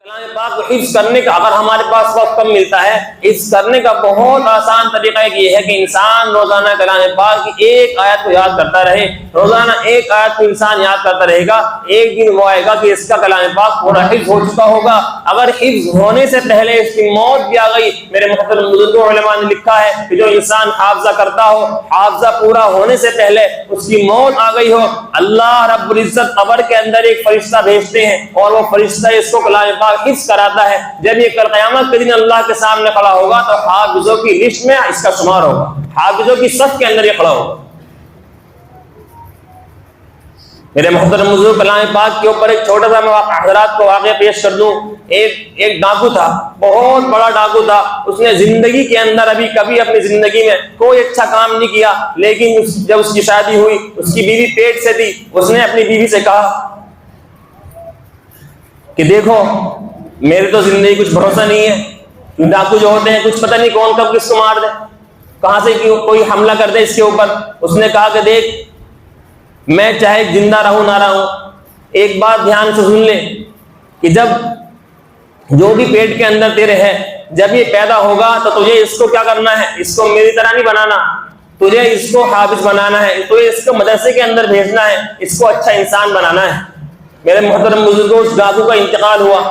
کلام پاک کو حفظ کرنے کا اگر ہمارے پاس وقت کم ملتا ہے، حفظ کرنے کا بہت آسان طریقہ یہ ہے کہ انسان روزانہ کلام پاک کی ایک آیت کو یاد کرتا رہے۔ روزانہ ایک آیت کو انسان یاد کرتا رہے گا، ایک دن وہ آئے گا کہ اس کا کلام پاک پورا حفظ ہو چکا ہوگا۔ اگر حفظ ہونے سے پہلے اس کی موت بھی آ گئی، میرے محترم بزرگوں علماء نے لکھا ہے کہ جو انسان حافظہ کرتا ہو، حافظہ پورا ہونے سے پہلے اس کی موت آ گئی ہو، اللہ رب العزت قبر کے اندر ایک فرشتہ بھیجتے ہیں اور وہ فرشتہ اس کو کلام پاک حفظ کراتا ہے۔ جب یہ کل قیامت کے دن اللہ کے سامنے کھڑا ہوگا تو حافظوں کی لسٹ میں اس کا شمار ہوگا، حافظوں کی صف کے اندر یہ کھڑا ہوگا۔ میرے محترم بزرگ، کلام پاک کے اوپر ایک چھوٹا سا میں حضرات کو واقعہ پیش کر دوں۔ ایک ڈاکو تھا، بہت بڑا ڈاکو تھا۔ اس نے زندگی کے اندر کبھی اپنی زندگی میں کوئی اچھا کام نہیں کیا، لیکن جب اس کی شادی ہوئی، اس کی بیوی پیٹ سے تھی، اس نے اپنی بیوی سے کہا کہ دیکھو میرے تو زندگی کچھ بھروسہ نہیں ہے، ڈاکو جو ہوتے ہیں کچھ پتہ نہیں کون کب کس کو مار دے، کہاں سے کوئی حملہ کر دے اس کے اوپر۔ اس نے کہا کہ دیکھ، میں چاہے زندہ رہوں نہ رہوں، ایک بات دھیان سے سن لے کہ جب جو بھی پیٹ کے اندر تیرے ہے، جب یہ پیدا ہوگا تو تجھے اس کو کیا کرنا ہے، اس کو میری طرح نہیں بنانا، تجھے اس کو حافظ بنانا ہے، تجھے اس کو مدرسے کے اندر بھیجنا ہے، اس کو اچھا انسان بنانا ہے۔ میرے محترم بزرگوں، اس ڈاکو کا انتقال ہوا۔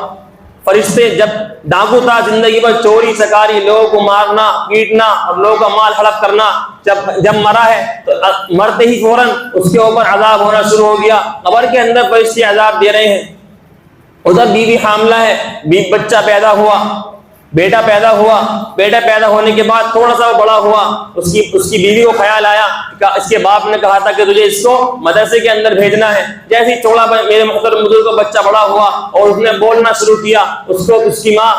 فرشتے، جب ڈاکو تھا زندگی پر چوری چکاری، لوگوں کو مارنا پیٹنا اور لوگوں کا مال ہڑپ کرنا، جب مرا ہے تو مرتے ہی فوراً اس کے اوپر عذاب ہونا شروع ہو گیا۔ قبر کے اندر فرشتے عذاب دے رہے ہیں، ادھر بیوی حاملہ ہے، بچہ پیدا ہوا، بیٹا پیدا ہوا۔ بیٹا پیدا ہونے کے بعد تھوڑا سا بڑا ہوا، اس کی بیوی کو خیال آیا کہ اس کے باپ نے کہا تھا کہ تجھے اس کو مدرسے کے اندر بھیجنا ہے۔ جیسے ہی تھوڑا میرے محترم بزرگ کا بچہ بڑا ہوا اور اس نے بولنا شروع کیا، اس کی ماں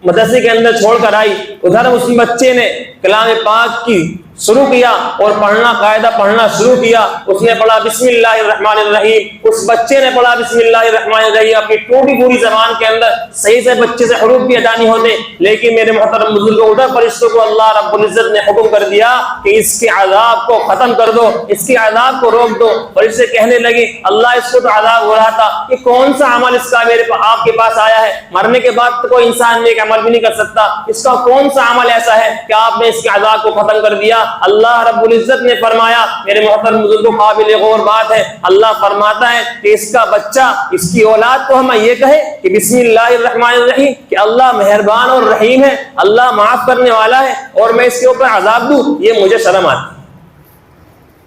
مدرسے کے اندر چھوڑ کر آئی، ادھر اس بچے نے کلام پاک کی شروع کیا اور قاعدہ پڑھنا شروع کیا۔ اس نے پڑھا بسم اللہ الرحمن الرحیم، اس بچے نے پڑھا بسم اللہ الرحمن الرحیم اپنی ٹوٹی پوری زبان کے اندر۔ صحیح سے بچے سے حروف بھی ادا نہیں ہوتے، لیکن میرے محترم بزرگوں، ادھر فرشتوں کو اللہ رب العزت نے حکم کر دیا کہ اس کے عذاب کو ختم کر دو، اس کے عذاب کو روک دو۔ فرشتے کہنے لگے اللہ اس کو تو عذاب ہو رہا تھا، کہ کون سا عمل اس کا آپ کے پاس آیا ہے، مرنے کے بعد تو کوئی انسان نیک عمل بھی نہیں کر سکتا، اس کا کون سا عمل ایسا ہے کہ آپ نے اس کے عذاب کو ختم کر دیا؟ اللہ رب العزت نے فرمایا، میرے محترم بزرگوں، قابل غور بات ہے، اللہ فرماتا ہے کہ اس کا بچہ، اس کی اولاد کو ہم یہ کہے کہ بسم اللہ الرحمن الرحیم، کہ اللہ مہربان اور رحیم ہے، اللہ معاف کرنے والا ہے، اور میں اس کے اوپر عذاب دوں، یہ مجھے شرم آتی۔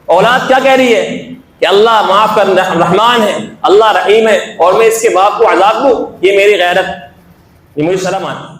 اولاد کیا کہہ رہی ہے کہ اللہ معاف کرنے رحمان ہے، اللہ رحیم ہے، اور میں اس کے باپ کو عذاب دوں، یہ میری غیرت، یہ مجھے شرم آتی۔